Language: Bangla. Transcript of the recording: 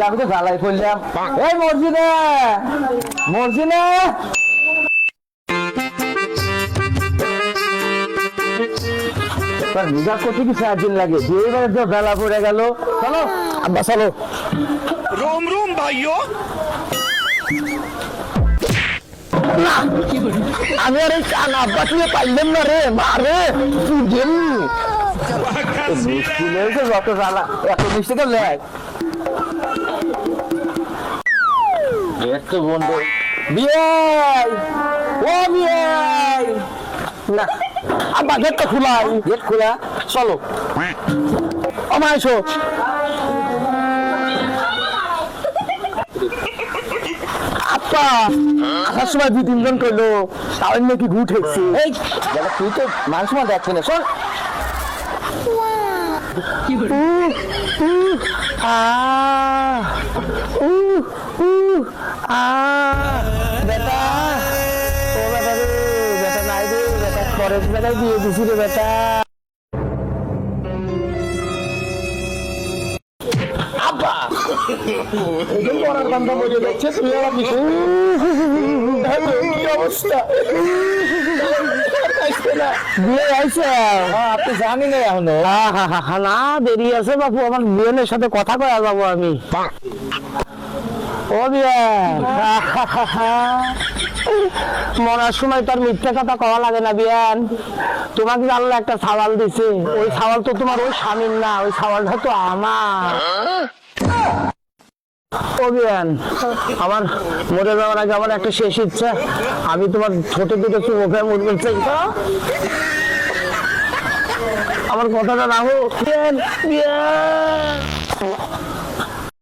আমি তো জ্বালাই করলাম। এই মর্জিনা, মর্জিনা, নিজা করতে কি 4 দিন লাগে, এবারে তো বেলা পড়ে গেল। চলো আব্বা চলো। रोम रोम भाइयों। আমি আর এই কান আব্বা তুই পাইলাম না রে, মারে তুই গেলি যত জ্বালা, এত মিষ্টি তো লেখ বন্ধু। বিয়াই, ও বিয়াই, না আব্বা গেটটা খোলাই, গেট খোলা, চলো আমার এসো। আপা আসার সময় 2-3 জন কইলো, তাও নাকি ঘুট হেঁকছি। এই তুই তো মানুষ মা দেখছি না, শোন বেটা, ও বেটা রে, বেটা নাই রে, বেটা পরের জায়গায় দিয়ে দিছি রে বেটা। আব্বা এই পড়ার গন্ধ বলে যাচ্ছে, তুই আমার কি অবস্থা? আপনি জানি না এখনো? না দেরি আছে বাবু, আমার বিয়ের সাথে কথা কয়া যাবো আমি। ও বিয়ে মরার সময় তার মিথ্যা কথা কওয়া লাগে না বিয়ান। তোমাকে জানলে একটা সাওয়াল দিছে, ওই সাওয়াল তো তোমার ওই স্বামীর না, ওই সাওয়ালটা তো আমার। ও বিয়ান, আমার মরে যাওয়ার আগে আমার একটা শেষ ইচ্ছা, আমি তোমার ছোট দুটো চুমুখে মরতে চাই। আমার কথাটা রাখো বিয়ান, বিয়ান।